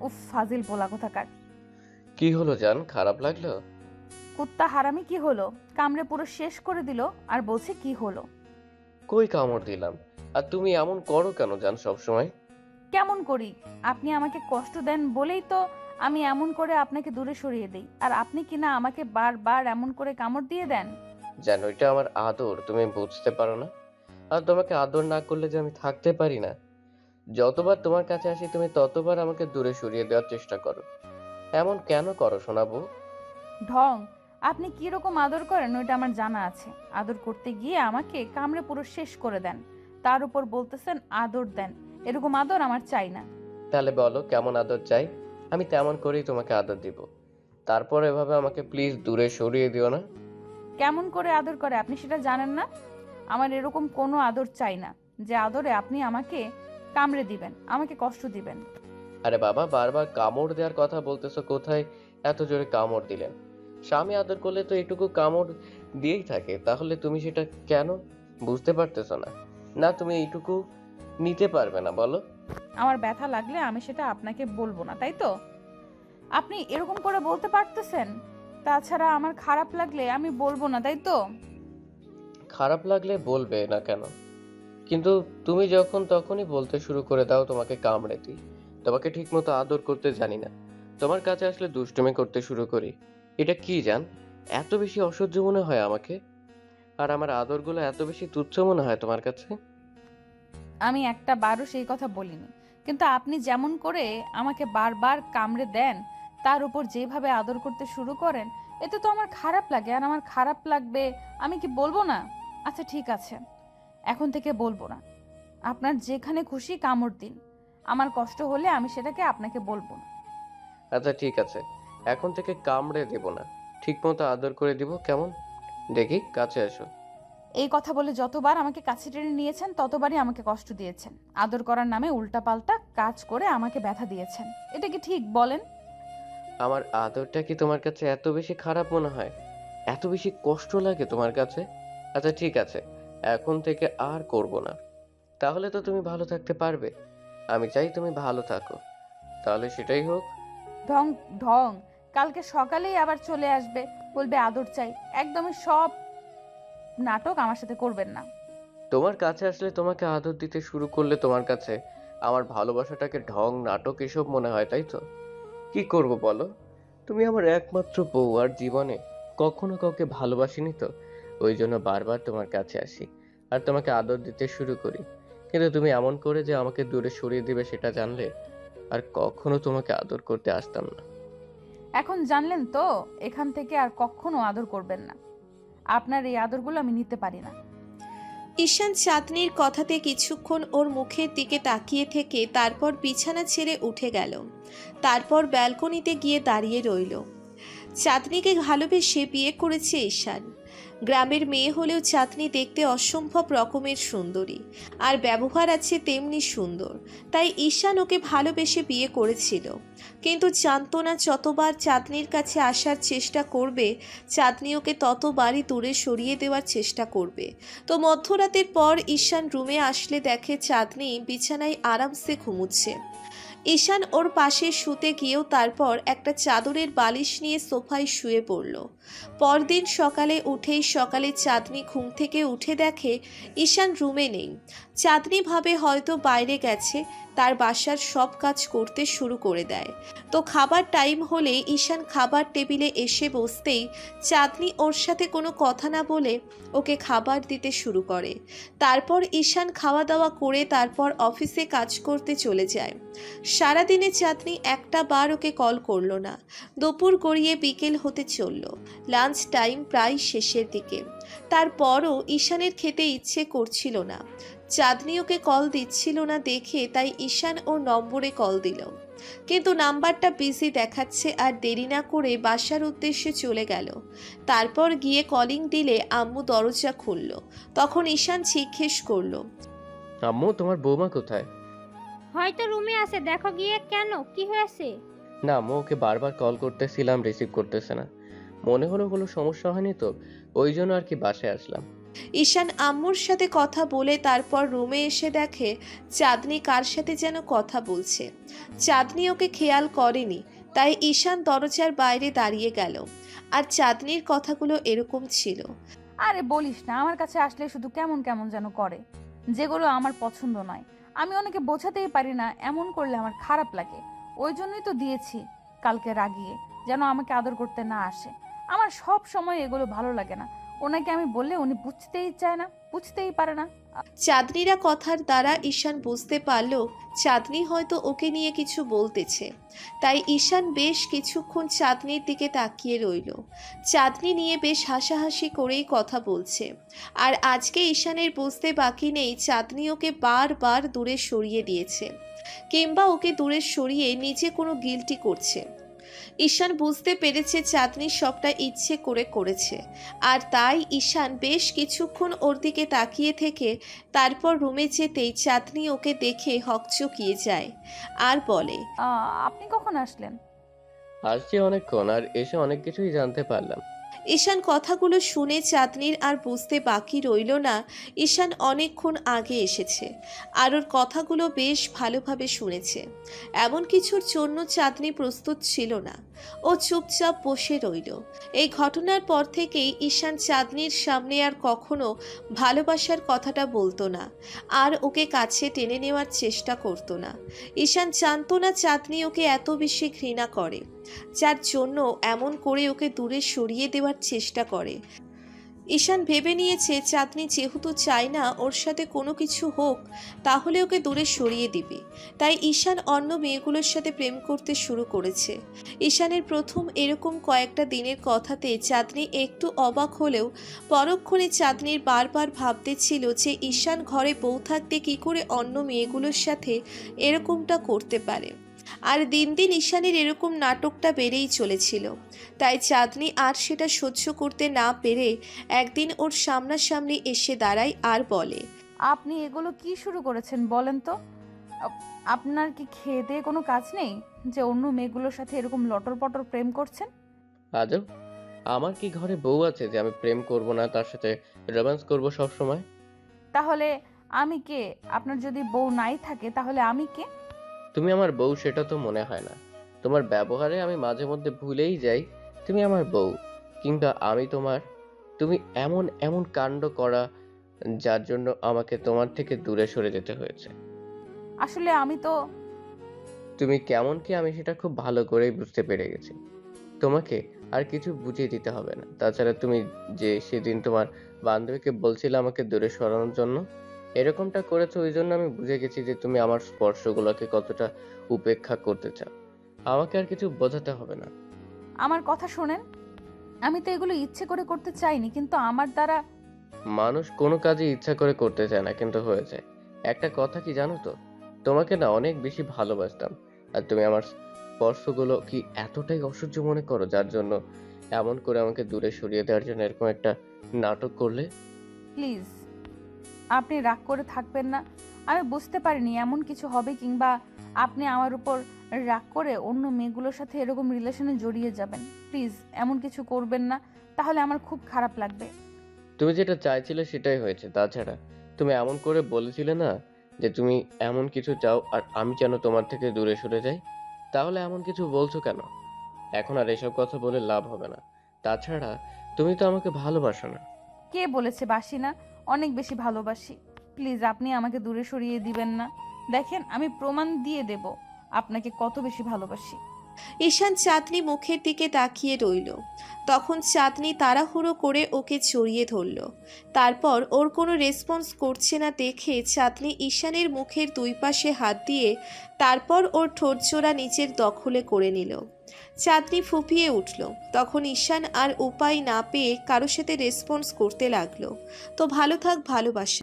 উফ, ফাজিল পোলা কোথাকার। কি হলো জান, খারাপ লাগলো? কুত্তা হারামি কি হলো? কামড়ে পুরো শেষ করে দিল আর বলছে কি হলো। কই কামড় দিলাম? আর তুমি এমন করো কেন জান সব সময়? কেমন করি? আপনি আমাকে কষ্ট দেন বলেই তো আমি এমন করে আপনাকে দূরে সরিয়ে দেই, আর আপনি কিনা আমাকে বারবার এমন করে কামড় দিয়ে দেন। জানো এটা আমার আদর, তুমি বুঝতে পারো না? আর তোমাকে আদর না করলে যে আমি থাকতে পারি না। যতবার তোমার কাছে আসি তুমি ততবার আমাকে দূরে সরিয়ে দেওয়ার চেষ্টা করো। এমন কেন করো শোনাবো? ঢং। আপনি কি রকম আদর করেন ওইটা আমার জানা আছে। আদর করতে গিয়ে আমাকে কামড়ে পুরো শেষ করে দেন, তার উপর বলতেছেন আদর দেন। এরকম আদর আমার চাই না। তাহলে বলো কেমন আদর চাই, আমি তেমন করেই তোমাকে আদর দিব। তারপর এভাবে আমাকে প্লিজ দূরে সরিয়ে দিও না। কেমন করে আদর করে আপনি সেটা জানেন না? আমার এরকম কোনো আদর চাই না যে আদরে আপনি আমাকে কামড়ে দিবেন, আমাকে কষ্ট দিবেন। আরে বাবা, বারবার কামড় দেওয়ার কথা বলতেছো, কোথায় এত জোরে কামড় দিলেন? স্বামী আদর করলে তো এটুকু কামড় দিয়েই থাকে, তাহলে তুমি সেটা কেন বুঝতে পারতেছো না? না তুমি এইটুকু নিতে পারবে না বলো? আমার ব্যথা লাগলে আমি সেটা আপনাকে বলবো না, তাই তো? আপনি এরকম করে বলতে পারতেছেন। তাছাড়া আমার খারাপ লাগলে আমি বলবো না, তাই তো? খারাপ লাগলে বলবে না কেন? কিন্তু তুমি যখন তখনই বলতে শুরু করে দাও তোমাকে কামড়ে দিই, তোমাকে ঠিক মতো আদর করতে জানি না, তোমার কাছে আসলে দুষ্টুমি করতে শুরু করি। এটা কি জান, এত বেশি অসহ্য মনে হয় আমাকে? আর আমার আদরগুলো এত বেশি তুচ্ছ মনে হয় তোমার কাছে? আমি একটা বারও সেই কথা বলিনি, কিন্তু আপনি যেমন করে আমাকে বারবার কামড়ে দেন, তার উপর যেভাবে আদর করতে শুরু করেন, এতে তো আমার খারাপ লাগে। আর আমার খারাপ লাগবে, আমি কি বলবো না? আচ্ছা ঠিক আছে, এখন থেকে বলবো না। আপনার যেখানে খুশি কামড় দিন, আমার কষ্ট হলে আমি সেটাকে আপনাকে বলবো না। আচ্ছা ঠিক আছে, এখন থেকে কামড়ে দেব না, ঠিক মতো আদর করে দিব, কেমন? দেখি কাছে আসো। এই কথা বলে যতবার আমাকে কাছে টেনে নিয়েছেন ততবারই আমাকে কষ্ট দিয়েছেন। আদর করার নামে উল্টাপাল্টা কাজ করে আমাকে ব্যথা দিয়েছেন। এটা কি ঠিক বলেন? আমার আদরটা কি তোমার কাছে এত বেশি খারাপ মনে হয়? এত বেশি কষ্ট লাগে তোমার কাছে? আচ্ছা ঠিক আছে, এখন থেকে আর করব না। তাহলে তো তুমি ভালো থাকতে পারবে। আমি চাই তুমি ভালো থাকো, তাহলে সেটাই হোক। ঢং ঢং। কালকে সকালেই আবার চলে আসবে, বলবে আদর চাই। একদমই সব নাটক আমার সাথে করবেন না। তোমার কাছে আসলে তোমাকে আদর দিতে শুরু করলে তোমার কাছে আমার ভালোবাসাটাকে ঢং নাটক এসব মনে হয়, তাই তো? কি করব বলো? তুমি আমার একমাত্র বউ, আর জীবনে কখনো কাউকে ভালোবাসিনি তো। ওই জন্য বারবার তোমার কাছে আসি আর তোমাকে আদর দিতে শুরু করি। কিন্তু তুমি এমন করে যে আমাকে দূরে সরিয়ে দিবে সেটা জানলে আর কখনো তোমাকে আদর করতে আসতাম না। এখন জানলেন তো, এখান থেকে আর কখনো আদর করবেন না। আপনার এই আদরগুলো আমি নিতে পারি না। ঈশান চাঁদনির কথাতে কিছুক্ষণ ওর মুখের দিকে তাকিয়ে থেকে তারপর বিছানা ছেড়ে উঠে গেল। তারপর ব্যালকনিতে গিয়ে দাঁড়িয়ে রইল। চাঁদনিকে ভালোবেসে বিয়ে করেছে ঈশান। গ্রামের মেয়ে হলেও চাঁদনি দেখতে অসম্ভব রকমের সুন্দরী, আর ব্যবহার আছে তেমনি সুন্দর। তাই ঈশান ওকে ভালোবেসে বিয়ে করেছিল। কিন্তু জানতো না যতবার চাঁদনির কাছে আসার চেষ্টা করবে, চাঁদনি ওকে ততবারই দূরে সরিয়ে দেওয়ার চেষ্টা করবে। তো মধ্যরাতের পর ঈশান রুমে আসলে দেখে চাঁদনি বিছানায় আরামসে ঘুমুচ্ছে। ঈশান ওর পাশে শুতে গিয়েও তারপর একটা চাদরের বালিশ নিয়ে সোফায় শুয়ে পড়ল। পরদিন সকালে উঠেই চাঁদনি ঘুম থেকে উঠে দেখে ঈশান রুমে নেই। চাঁদনি ভাবে হয়তো বাইরে গেছে, তার বাসার সব কাজ করতে শুরু করে দেয়। তো খাবার টাইম হলে ঈশান খাবার টেবিলে এসে বসতেই চাঁদনি ওর সাথে কোনো কথা না বলে ওকে খাবার দিতে শুরু করে। তারপর ঈশান খাওয়া দাওয়া করে তারপর অফিসে কাজ করতে চলে যায়। সারাদিনে চাঁদনি একটা বার ওকে কল করলো না। দুপুর গড়িয়ে বিকেল হতে চলল। লাঞ্চ টাইম প্রায় শেষের দিকে। তারপরও ঈশানের খেতে ইচ্ছে করছিল না। চাঁদনি ওকে কল দিচ্ছিল না দেখে তাই ঈশান ওর নম্বরে কল দিল, কিন্তু নাম্বারটা বিজি দেখাচ্ছে। আর দেরি না করে বাসার উদ্দেশ্যে চলে গেল। তারপর গিয়ে কলিং দিলে আম্মু দরজা খুলল। তখন ঈশান জিজ্ঞেস করলো, আম্মু, তোমার বৌমা কোথায়? হয়তো রুমে আছে, দেখো গিয়ে। কেন, কি হয়েছে? না আম্মু, ওকে বারবার কল করতেছিলাম, রিসিভ করতেছে না। মনে হলো কোনো সমস্যা হয়নি তো, ওই জন্য আর কি বাসায় আসলাম। ঈশান আম্মুর সাথে কথা বলে তারপর রুমে এসে দেখে চাঁদনি কার সাথে যেন কথা বলছে। চাঁদনি ওকে খেয়াল করেনি, তাই ঈশান দরজার বাইরে দাঁড়িয়ে গেল। আর চাঁদনির কথাগুলো এরকম ছিল। আরে বলিস না, আমার কাছে আসলে শুধু কেমন কেমন যেন করে, যেগুলো আমার পছন্দ নয়। আমি ওনাকে বোঝাতেই পারি না, এমন করলে আমার খারাপ লাগে। ওই জন্যই তো দিয়েছি কালকে রাগিয়ে, যেন আমাকে আদর করতে না আসে। আমার সব সময় এগুলো ভালো লাগে না। ওনাকে আমি বললে উনি বুঝতেই চায় না, বুঝতেই পারে না। চাঁদনিরা কথার দ্বারা ঈশান বুঝতে পারল চাঁদনি হয়তো ওকে নিয়ে কিছু বলতেছে। তাই ঈশান বেশ কিছুক্ষণ চাঁদনির দিকে তাকিয়ে রইল। চাঁদনি নিয়ে বেশ হাসাহাসি করেই কথা বলছে। আর আজকে ঈশানের বুঝতে বাকি নেই চাঁদনি ওকে বারবার দূরে সরিয়ে দিয়েছে, কিংবা ওকে দূরে সরিয়ে নিজে কোনো গিল্টি করছে। ঈশান বুঝতে পেরেছে চাঁদনি সবটা ইচ্ছে করে করেছে। আর তাই ঈশান বেশ কিছুক্ষণ ওর দিকে তাকিয়ে থেকে তারপর রুমে যেতেই চাঁদনি ওকে দেখে হকচকিয়ে যায় আর বলে, আপনি কখন আসলেন? আসছি অনেকক্ষণ, আর এসে অনেক কিছুই জানতে পারলাম। ঈশান কথাগুলো শুনে চাঁদনির আর বুঝতে বাকি রইল না ঈশান অনেকক্ষণ আগে এসেছে আর ওর কথাগুলো বেশ ভালোভাবে শুনেছে। এমন কিছুর জন্য চাঁদনি প্রস্তুত ছিল না। ও চুপচাপ বসে রইল। এই ঘটনার পর থেকেই ঈশান চাঁদনির সামনে আর কখনো ভালোবাসার কথাটা বলতো না, আর ওকে কাছে টেনে নেওয়ার চেষ্টা করতো না। ঈশান জানতো না চাঁদনি ওকে এত বেশি ঘৃণা করে, যার জন্য এমন করে ওকে দূরে সরিয়ে দেওয়ার চেষ্টা করে। ঈশান ভেবে নিয়েছে চাঁদনি যেহেতু চায় না ওর সাথে কোনো কিছু হোক, তাহলে ওকে দূরে সরিয়ে দিবে। তাই ঈশান অন্য মেয়েগুলোর সাথে প্রেম করতে শুরু করেছে। ঈশানের প্রথম এরকম কয়েকটা দিনের কথাতে চাঁদনি একটু অবাক হলেও পরক্ষণে চাঁদনির বারবার ভাবতে ছিল যে ঈশান ঘরে বউ থাকতে কী করে অন্য মেয়েগুলোর সাথে এরকমটা করতে পারে। আর দিন দিন ঈশানের এরকম নাটকটা বেড়েই চলেছিল। তাই চাঁদনি আর সেটা সহ্য করতে না পেরে একদিন ওর সামনাসামনি এসে দাঁড়ায় আর বলে, আপনি এগুলো কি শুরু করেছেন বলেন তো? আপনার কি খেয়ে দিয়ে কোনো কাজ নেই যে অন্য মেয়েগুলোর সাথে এরকম লটর পটর প্রেম করছেন? আজব, আমার কি ঘরে বউ আছে যে আমি প্রেম করব না, তার সাথে রোম্যান্স করব সব সময়? তাহলে আমি কে? আপনার যদি বউ নাই থাকে তাহলে আমি কে? তুমি আমার বউ সেটা তো মনে হয় না। তোমার ব্যবহারে আমি মাঝে মধ্যে ভুলেই যাই তুমি আমার বউ, কিংবা আমি তোমার। তুমি এমন এমন কাণ্ড করা, যার জন্য আমাকে তোমার থেকে দূরে সরে যেতে হয়েছে। আসলে আমি তো তুমি কেমন কি আমি সেটা খুব ভালো করেই বুঝতে পেরে গেছি। তোমাকে আর কিছু বুঝিয়ে দিতে হবে না। তাছাড়া তুমি যে সেদিন তোমার বান্ধবীকে বলছিলে আমাকে দূরে সরানোর জন্য, এরকমটা করেছো, ওই জন্য আমি বুঝে গেছি যে তুমি আমার স্পর্শগুলোকে কতটা উপেক্ষা করতে চাও। আমাকে আর কিছু বোঝাতে হবে না। আমার কথা শোনেন, আমি তো এগুলো ইচ্ছে করে করতে চাইনি, কিন্তু আমার দ্বারা মানুষ কোনো কাজই ইচ্ছা করে করতে চায় না, কিন্তু হয়ে যায়। একটা কথা কি জানো তো, তোমাকে না অনেক বেশি ভালোবাসতাম, আর তুমি আমার স্পর্শগুলো কি এতটাই অসহ্য মনে করো, যার জন্য এমন করে আমাকে দূরে সরিয়ে দেওয়ার জন্য এরকম একটা নাটক করলে? প্লিজ আপনি রাগ করে থাকবেন না। আমি বুঝতে পারিনি এমন কিছু হবে, কিংবা আপনি আমার উপর রাগ করে অন্য মেয়েগুলোর সাথে এরকম রিলেশনে জড়িয়ে যাবেন। প্লিজ এমন কিছু করবেন না, তাহলে আমার খুব খারাপ লাগবে। তুমি যেটা চাইছিলে সেটাই হয়েছে। তাছাড়া তুমি এমন করে বলেছিলে না যে তুমি এমন কিছু চাও আর আমি যেন তোমার থেকে দূরে সরে যাই? তাহলে এমন কিছু বলছো কেন? এখন আর এসব কথা বলে লাভ হবে না। তাছাড়া তুমি তো আমাকে ভালোবাসো না। কে বলেছে বাসি না? অনেক বেশি ভালোবাসি। প্লিজ আপনি আমাকে দূরে সরিয়ে দিবেন না। দেখেন আমি প্রমাণ দিয়ে দেব আপনাকে কত বেশি ভালোবাসি। ঈশান চাঁদনি মুখের দিকে তাকিয়ে রইল। তখন চাঁদনি তাড়াহুড়ো করে ওকে জড়িয়ে ধরল। তারপর ওর কোনো রেসপন্স করছে না দেখে চাঁদনি ঈশানের মুখের দুই পাশে হাত দিয়ে তারপর ওর ঠোঁটজোড়া নিজের দখলে করে নিল। চাঁদনি ফুঁপিয়ে উঠল। তখন ঈশান আর উপায় না পেয়ে কারোর সাথে রেসপন্স করতে লাগলো। তো ভালো থাক ভালোবাসা।